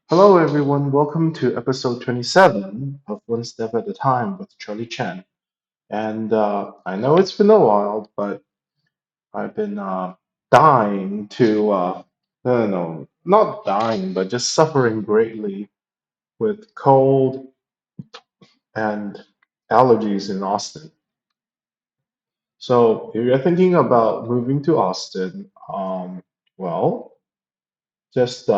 Hello, everyone. Welcome to episode 27 of One Step at a Time with Charlie Chen. And I know it's been a while, but I've been dying to, no, no, no, not dying, but just suffering greatly with cold and allergies in Austin. So if you're thinking about moving to Austin, well, just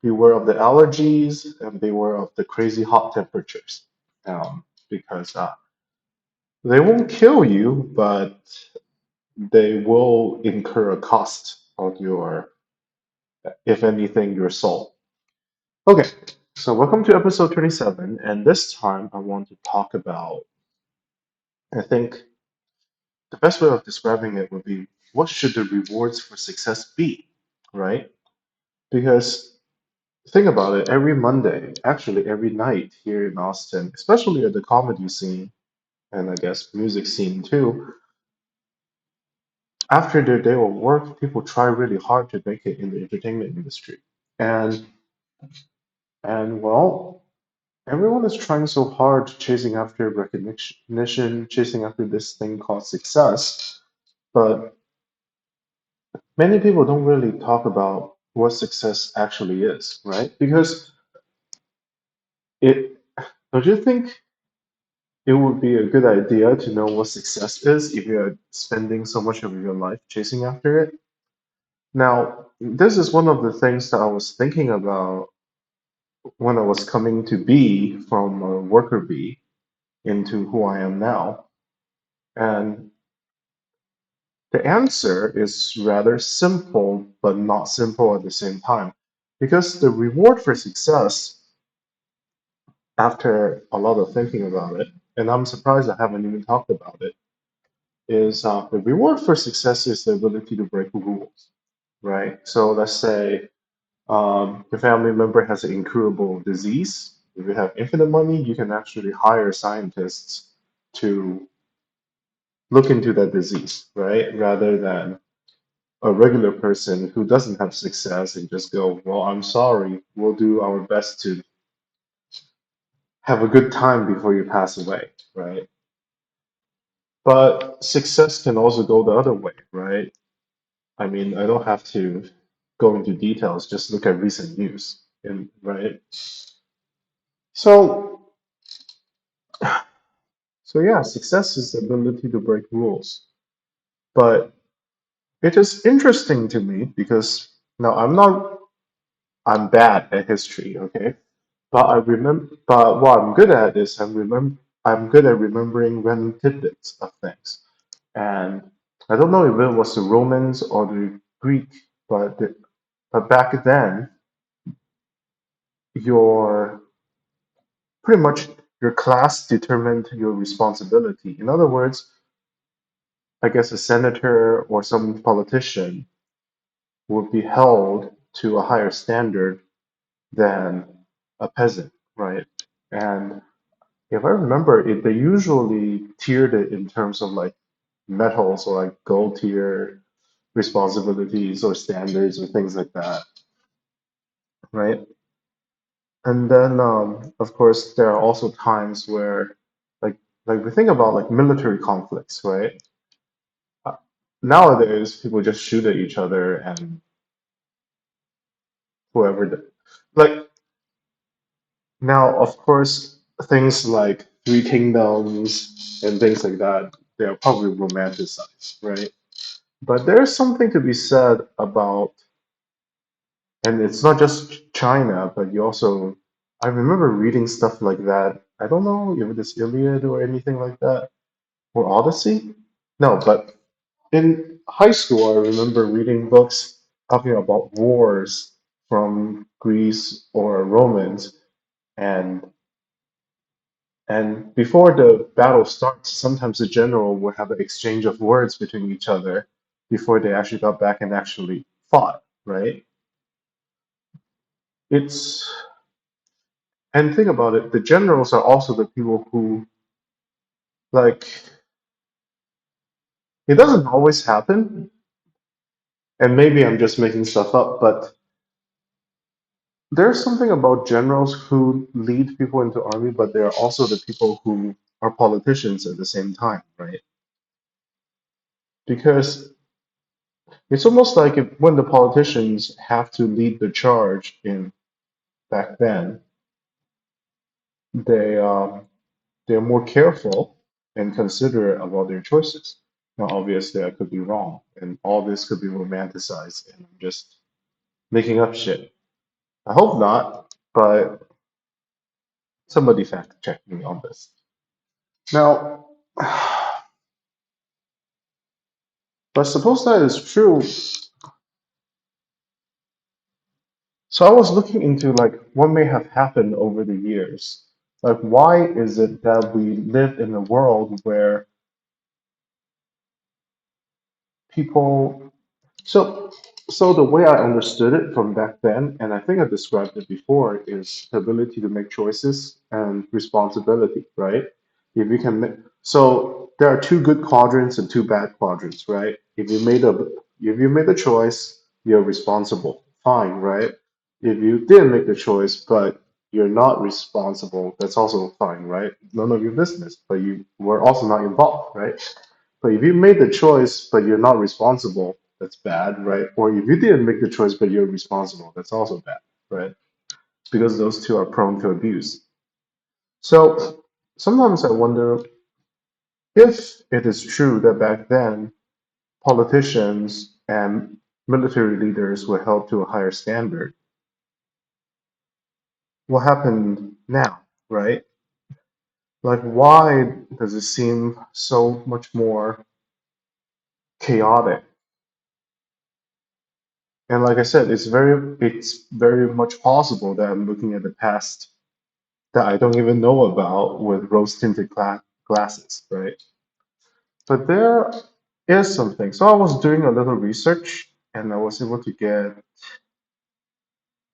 beware of the allergies and beware of the crazy hot temperatures. Because they won't kill you, but they will incur a cost on your, if anything, your soul. Okay, so welcome to episode 27, and this time I want to talk about, I think the best way of describing it would be what should the rewards for success be, right? Because think about it, every Monday, actually every night here in Austin, especially at the comedy scene, and I guess music scene too, after their day of work, people try really hard to make it in the entertainment industry. And well, everyone is trying so hard chasing after recognition, chasing after this thing called success. But many people don't really talk about what success actually is, right? Because it don't you think it would be a good idea to know what success is if you're spending so much of your life chasing after it? Now, this is one of the things that I was thinking about when I was coming to be from a worker bee into who I am now. And the answer is rather simple, but not simple at the same time. Because the reward for success, after a lot of thinking about it, and I'm surprised I haven't even talked about it, is the reward for success is the ability to break rules, right? So let's say your family member has an incurable disease. If you have infinite money, you can actually hire scientists to look into that disease, right? Rather than a regular person who doesn't have success and just go, well, I'm sorry, we'll do our best to have a good time before you pass away, right? But success can also go the other way, right? I mean, I don't have to go into details, just look at recent news, and right? So, so yeah, success is the ability to break rules. But it is interesting to me because now I'm bad at history, okay? But I remember, but what I'm good at is I'm good at remembering random tidbits of things. And I don't know if it was the Romans or the Greek, but back then, your pretty much your class determined your responsibility. In other words, I guess a senator or some politician would be held to a higher standard than a peasant, right? And if I remember it, they usually tiered it in terms of like metals or like gold tier responsibilities or standards or things like that, right? And then, of course, there are also times where, like, like we think about like military conflicts, right? Uh, Nowadays, people just shoot at each other and whoever, like now, of course, things like Three Kingdoms and things like that, they're probably romanticized, right? But there's something to be said about, and it's not just China, but you also, I remember reading stuff like that. I don't know if it's Iliad or anything like that, or Odyssey. No, but in high school, I remember reading books talking about wars from Greece or Romans, and and before the battle starts, sometimes the general would have an exchange of words between each other before they actually got back and actually fought, right? It's and think about it, the generals are also the people who like it doesn't always happen, and maybe I'm just making stuff up, but there's something about generals who lead people into army, but they are also the people who are politicians at the same time, right? Because it's almost like if, when the politicians have to lead the charge in back then, they they're more careful and considerate about their choices. Now, obviously, I could be wrong, and all this could be romanticized, and I'm just making up shit. I hope not, but somebody fact check me on this. Now, but suppose that is true. So I was looking into like what may have happened over the years. Like, why is it that we live in a world where people so so the way I understood it from back then, and I think I described it before, is the ability to make choices and responsibility, right? If you can make so there are two good quadrants and two bad quadrants, right? If you made a choice, you're responsible. Fine, right? If you didn't make the choice, but you're not responsible, that's also fine, right? None of your business, but you were also not involved, right? But if you made the choice but you're not responsible, that's bad, right? Or if you didn't make the choice but you're responsible, that's also bad, right? Because those two are prone to abuse. So sometimes I wonder if it is true that back then politicians and military leaders were held to a higher standard, what happened now, right? Like, why does it seem so much more chaotic? And like I said, it's very much possible that I'm looking at the past that I don't even know about with rose-tinted glasses, right? But there is something. So I was doing a little research and I was able to get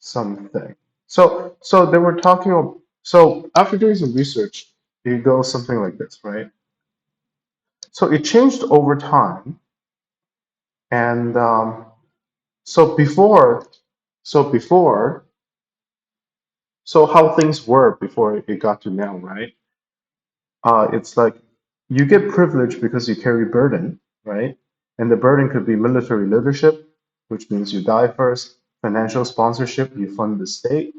something. So they were talking of, so after doing some research, it goes something like this, right? So it changed over time, and so before, so before, so how things were before it got to now, right? It's like you get privilege because you carry burden, right? And the burden could be military leadership, which means you die first, financial sponsorship, you fund the state,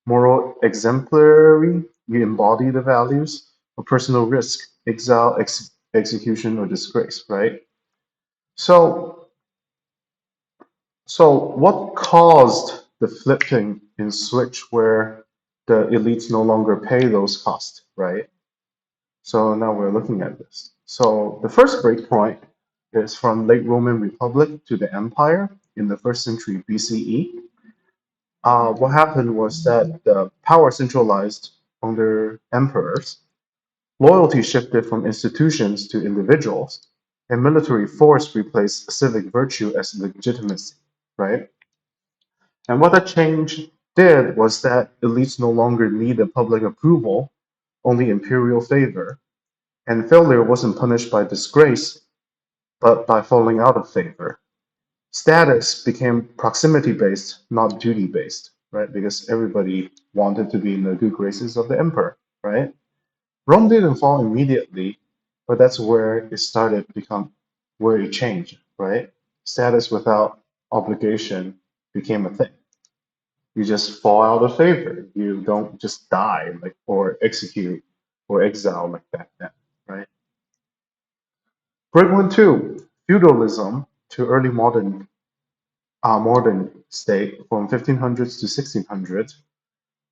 moral exemplary, you embody the values, or personal risk, exile, execution, or disgrace, right? So, so what caused the flipping in switch where the elites no longer pay those costs, right? So now we're looking at this. So the first breakpoint is from late Roman Republic to the Empire in the first century BCE. What happened was that the power centralized under emperors, loyalty shifted from institutions to individuals, and military force replaced civic virtue as legitimacy, right? And what that change did was that elites no longer needed public approval, only imperial favor, and failure wasn't punished by disgrace, but by falling out of favor. Status became proximity based, not duty based, right? Because everybody wanted to be in the good graces of the emperor, right? Rome didn't fall immediately, but that's where it started to become where it changed, right? Status without obligation became a thing. You just fall out of favor. You don't just die like or execute or exile like that, right? Break one two, feudalism to early modern state from 1500s to 1600s.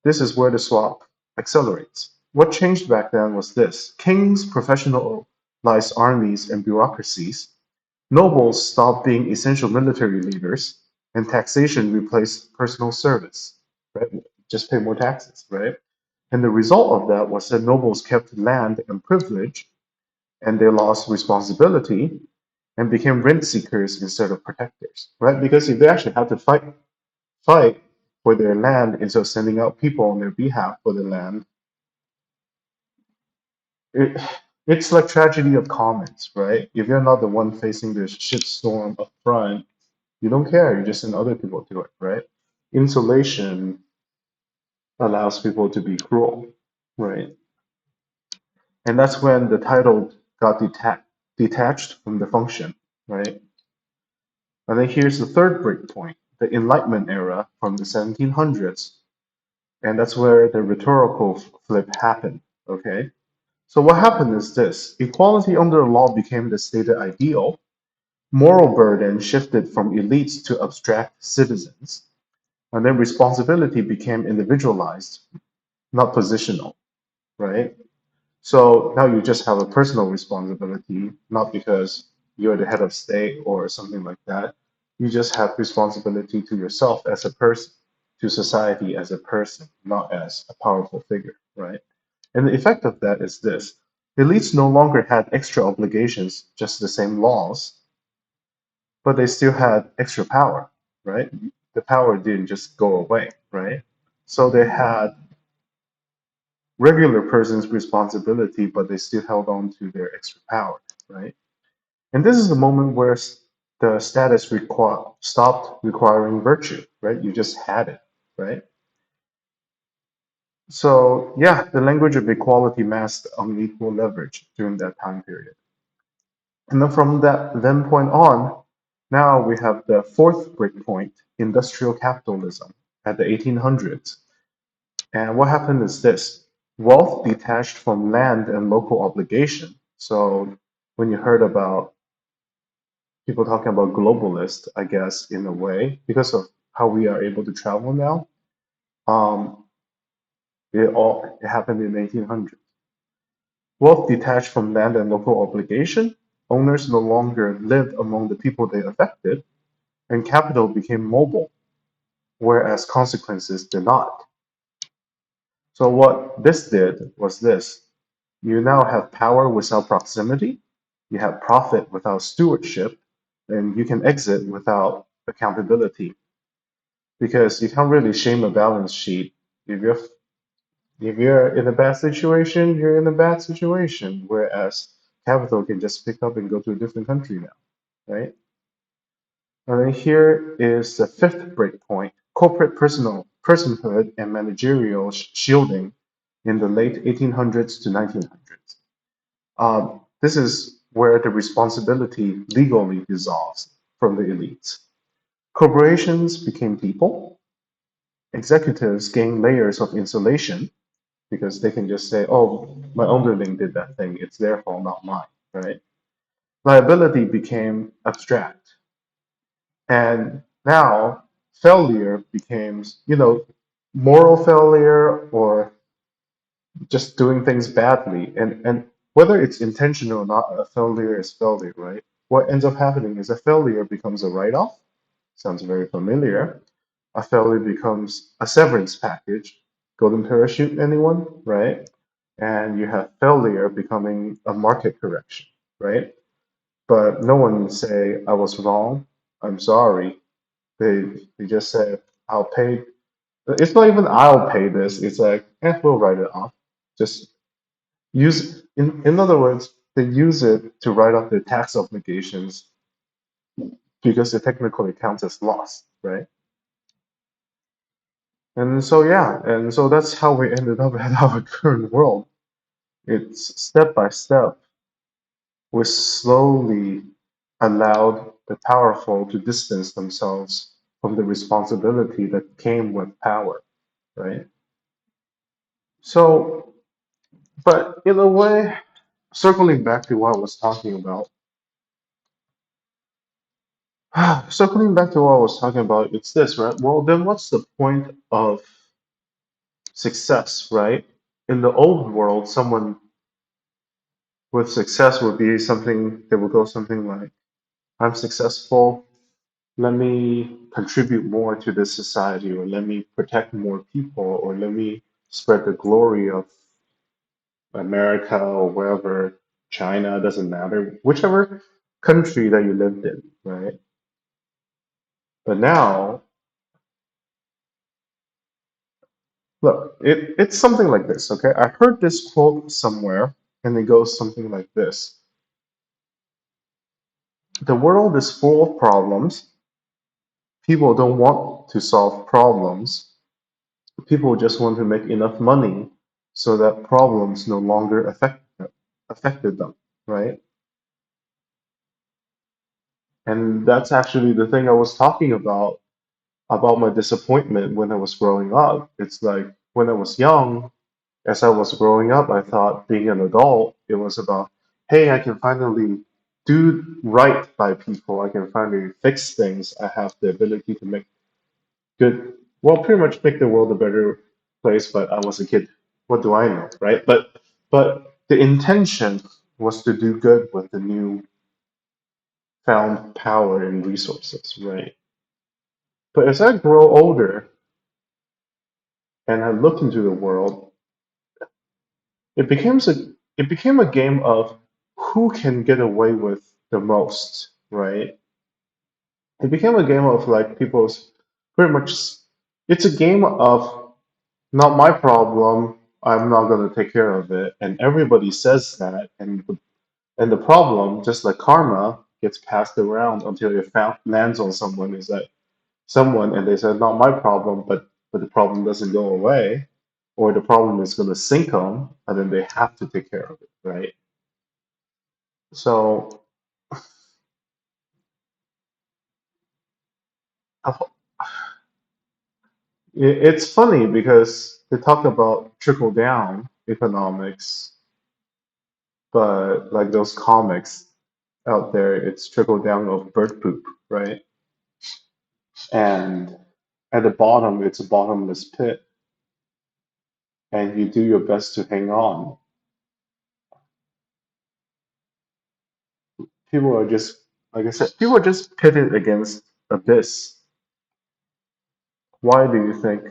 This is where the swap accelerates. What changed back then was this: kings professionalized armies and bureaucracies, nobles stopped being essential military leaders, and taxation replaced personal service. Right? Just pay more taxes, right? And the result of that was that nobles kept land and privilege, and they lost responsibility and became rent seekers instead of protectors, right? Because if they actually had to fight for their land instead of sending out people on their behalf for the land, it, it's like tragedy of commons, right? If you're not the one facing the shitstorm up front, you don't care. You just send other people to it, right? Insulation. allows people to be cruel, right? And that's when the title got detached from the function, right? And then here's the third breakpoint, the Enlightenment era from the 1700s. And that's where the rhetorical flip happened, okay? So what happened is this, equality under law became the stated ideal, moral burden shifted from elites to abstract citizens, and then responsibility became individualized, not positional, right? So now you just have a personal responsibility, not because you're the head of state or something like that. You just have responsibility to yourself as a person, to society as a person, not as a powerful figure, right? And the effect of that is this. Elites no longer had extra obligations, just the same laws, but they still had extra power, right? The power didn't just go away, right? So they had regular person's responsibility, but they still held on to their extra power, right? And this is the moment where the status stopped requiring virtue, right? You just had it, right? So yeah, the language of equality masked unequal leverage during that time period. And then from that then point on, now we have the fourth breakpoint, industrial capitalism at the 1800s. And what happened is this, wealth detached from land and local obligation. So when you heard about people talking about globalist, I guess, in a way, because of how we are able to travel now, um, it happened in 1800. Wealth detached from land and local obligation, owners no longer lived among the people they affected, and capital became mobile, whereas consequences did not. So what this did was this. You now have power without proximity, you have profit without stewardship, and you can exit without accountability. Because you can't really shame a balance sheet. If you're if you're in a bad situation, you're in a bad situation. Whereas capital can just pick up and go to a different country now, right? And then here is the fifth breakpoint: corporate personhood and managerial shielding in the late 1800s to 1900s. This is where the responsibility legally dissolves from the elites. Corporations became people. Executives gain layers of insulation because they can just say, oh, my underling did that thing. It's their fault, not mine, right? Liability became abstract. And now failure becomes, moral failure or just doing things badly. And whether it's intentional or not, a failure is failure, right? What ends up happening is a failure becomes a write off. Sounds very familiar. A failure becomes a severance package. Golden parachute, anyone? Right? And you have failure becoming a market correction, right? But no one say, I was wrong. I'm sorry. They just say, I'll pay. It's not even I'll pay this. It's like, we'll write it off. Just in other words, they use it to write off their tax obligations because it technically counts as loss, right? And so yeah, and so that's how we ended up at our current world. It's step by step. We slowly allowed the powerful to distance themselves from the responsibility that came with power, right? So, but in a way, circling back to what I was talking about, circling back to what I was talking about, it's this, right? Well, then what's the point of success, right? In the old world, someone with success would be something that would go something like, I'm successful, let me contribute more to this society, or let me protect more people, or let me spread the glory of America or wherever, China, doesn't matter, whichever country that you lived in, right? But now, look, it's something like this, okay? I heard this quote somewhere, and it goes something like this. The world is full of problems. People don't want to solve problems. People just want to make enough money so that problems no longer affected them, right? And that's actually the thing I was talking about my disappointment when I was growing up. It's like when I was young, as I was growing up, I thought being an adult, it was about, hey, I can finally do right by people. I can finally fix things. I have the ability to make good, well, pretty much make the world a better place, but I was a kid. What do I know, right? But the intention was to do good with the new found power and resources, right? But as I grow older and I look into the world, it becomes a it became a game of who can get away with the most, right? It became a game of like people's pretty much it's a game of not my problem, I'm not going to take care of it, and everybody says that, and the problem, just like karma, gets passed around until it lands on someone. Is that someone, and they said, not my problem, but the problem doesn't go away, or the problem is going to sink them, and then they have to take care of it, right? So it's funny because they talk about trickle down economics, but like those comics out there, it's trickle down of bird poop, right? And at the bottom, it's a bottomless pit, and you do your best to hang on. People are just, like I said, people are just pitted against abyss. Why do you think?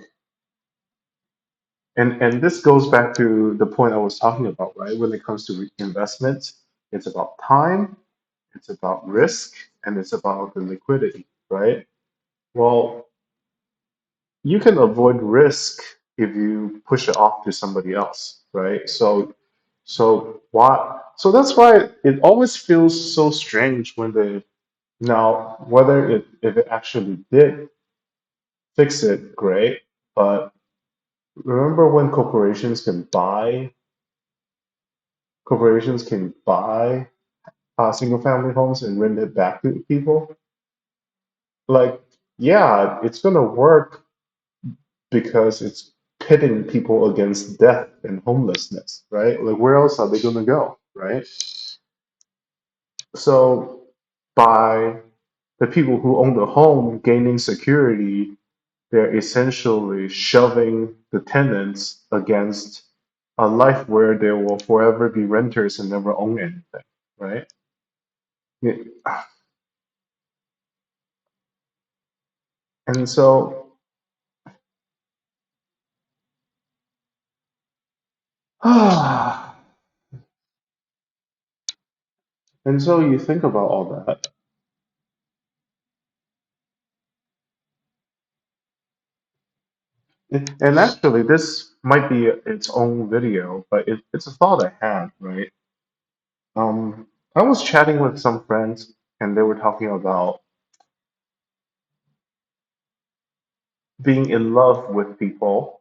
And this goes back to the point I was talking about, right? When it comes to investment, it's about time, it's about risk, and it's about the liquidity, right? Well, you can avoid risk if you push it off to somebody else, right? So why? So that's why it always feels so strange when they now whether it if it actually did fix it, great. But remember when corporations can buy single family homes and rent it back to people? Like, yeah, it's gonna work because it's pitting people against death and homelessness, right? Like, where else are they gonna go, right? So, by the people who own the home gaining security, they're essentially shoving the tenants against a life where they will forever be renters and never own anything, right? Yeah. And so, and so you think about all that. And actually, this might be its own video, but it's a thought I had, right? I was chatting with some friends, and they were talking about being in love with people.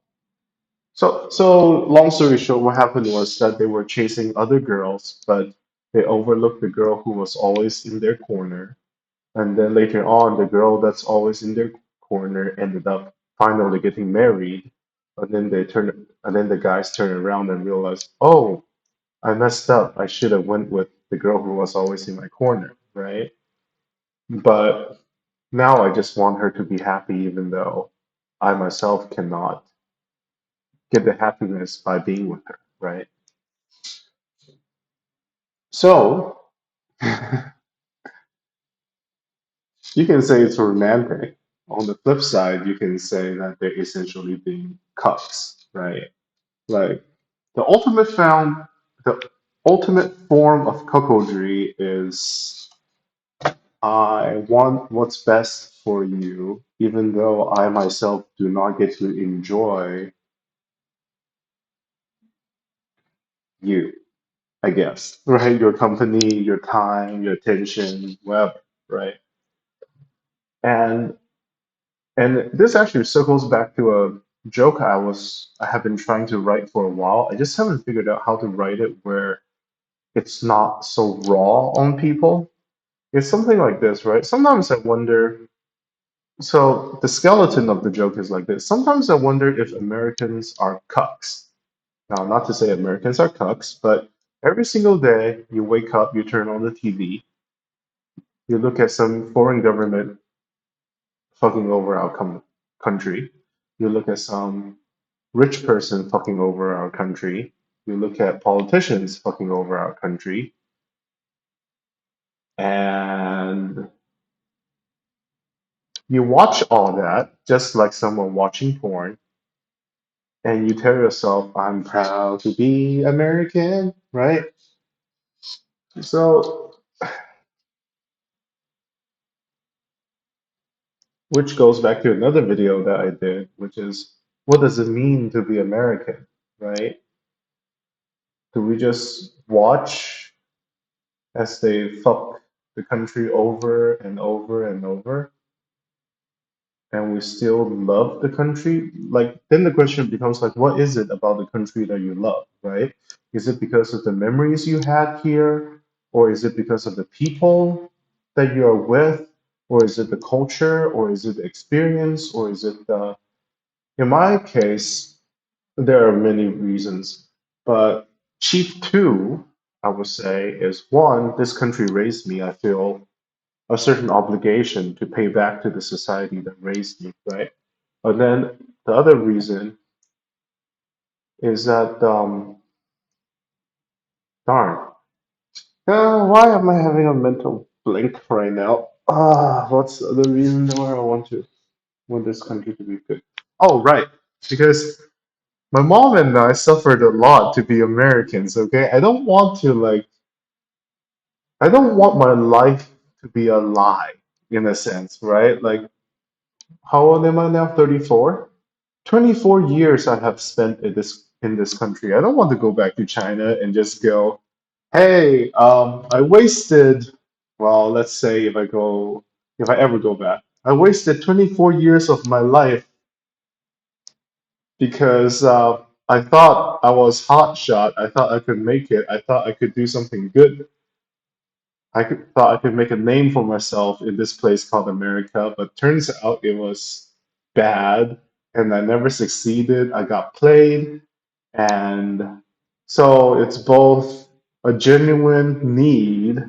So long story short, what happened was that they were chasing other girls, but they overlooked the girl who was always in their corner. And then later on, the girl that's always in their corner ended up finally getting married. And then the guys turn around and realize, oh, I messed up. I should have went with the girl who was always in my corner, right? But now I just want her to be happy, even though I myself cannot get the happiness by being with her, right? So you can say it's romantic. On the flip side, you can say that they're essentially being cucks, right? Like the the ultimate form of cuckoldry is I want what's best for you, even though I myself do not get to enjoy you, I guess, right? Your company, your time, your attention, whatever, right? And and this actually circles back to a joke I have been trying to write for a while. I just haven't figured out how to write it where it's not so raw on people. It's something like this, right? Sometimes I wonder. So the skeleton of the joke is like this. Sometimes I wonder if Americans are cucks. Now, not to say Americans are cucks, but every single day you wake up, you turn on the TV, you look at some foreign government fucking over our country, you look at some rich person fucking over our country, you look at politicians fucking over our country, and you watch all that just like someone watching porn, and you tell yourself, I'm proud to be American, right? So, which goes back to another video that I did, which is what does it mean to be American, right? Do we just watch as they fuck the country over and over and over, and we still love the country? Like, then the question becomes like, what is it about the country that you love, right? Is it because of the memories you had here, or is it because of the people that you are with, or is it the culture, or is it the experience, or is it the in my case, there are many reasons, but chief two, I would say, is one, this country raised me. I feel a certain obligation to pay back to the society that raised me, right? And then the other reason is that, darn, why am I having a mental blank right now? What's the other reason why I want this country to be good? Oh, right, because my mom and I suffered a lot to be Americans, okay? I don't want my life to be a lie in a sense, right? Like, how old am I now? 34? 24 years I have spent in this country. I don't want to go back to China and just go, hey, I wasted, well, let's say if I ever go back, I wasted 24 years of my life because I thought I was hotshot. I thought I could make it. I thought I could do something good. Thought I could make a name for myself in this place called America, but turns out it was bad, and I never succeeded. I got played, and so it's both a genuine need.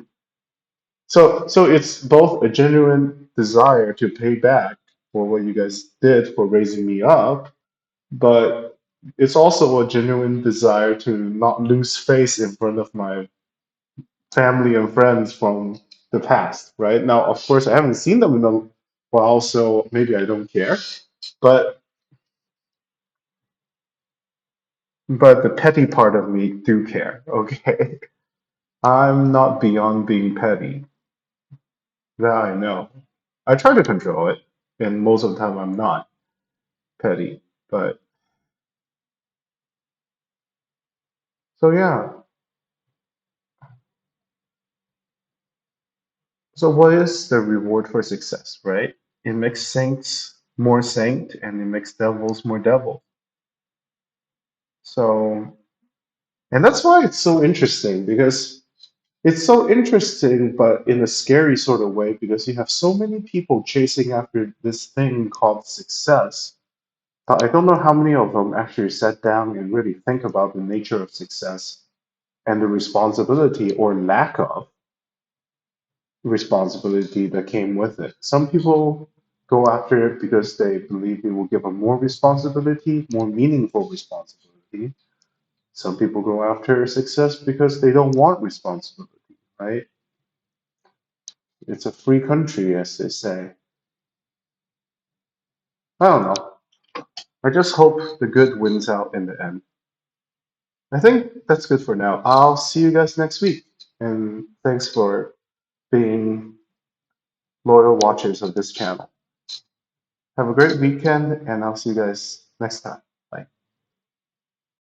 So it's both a genuine desire to pay back for what you guys did for raising me up, but it's also a genuine desire to not lose face in front of my family and friends from the past, right? Now, of course, I haven't seen them in a while, so maybe I don't care. But the petty part of me do care, okay? I'm not beyond being petty. That I know. I try to control it, and most of the time I'm not petty. But so yeah. So what is the reward for success, right? It makes saints more saint, and it makes devils more devil. So, and that's why it's so interesting because it's so interesting, but in a scary sort of way, because you have so many people chasing after this thing called success. But I don't know how many of them actually sat down and really think about the nature of success and the responsibility or lack of responsibility that came with it. Some people go after it because they believe it will give them more responsibility, more meaningful responsibility. Some people go after success because they don't want responsibility, right? It's a free country, as they say. I don't know. I just hope the good wins out in the end. I think that's good for now. I'll see you guys next week. And thanks for being loyal watchers of this channel. Have a great weekend, and I'll see you guys next time.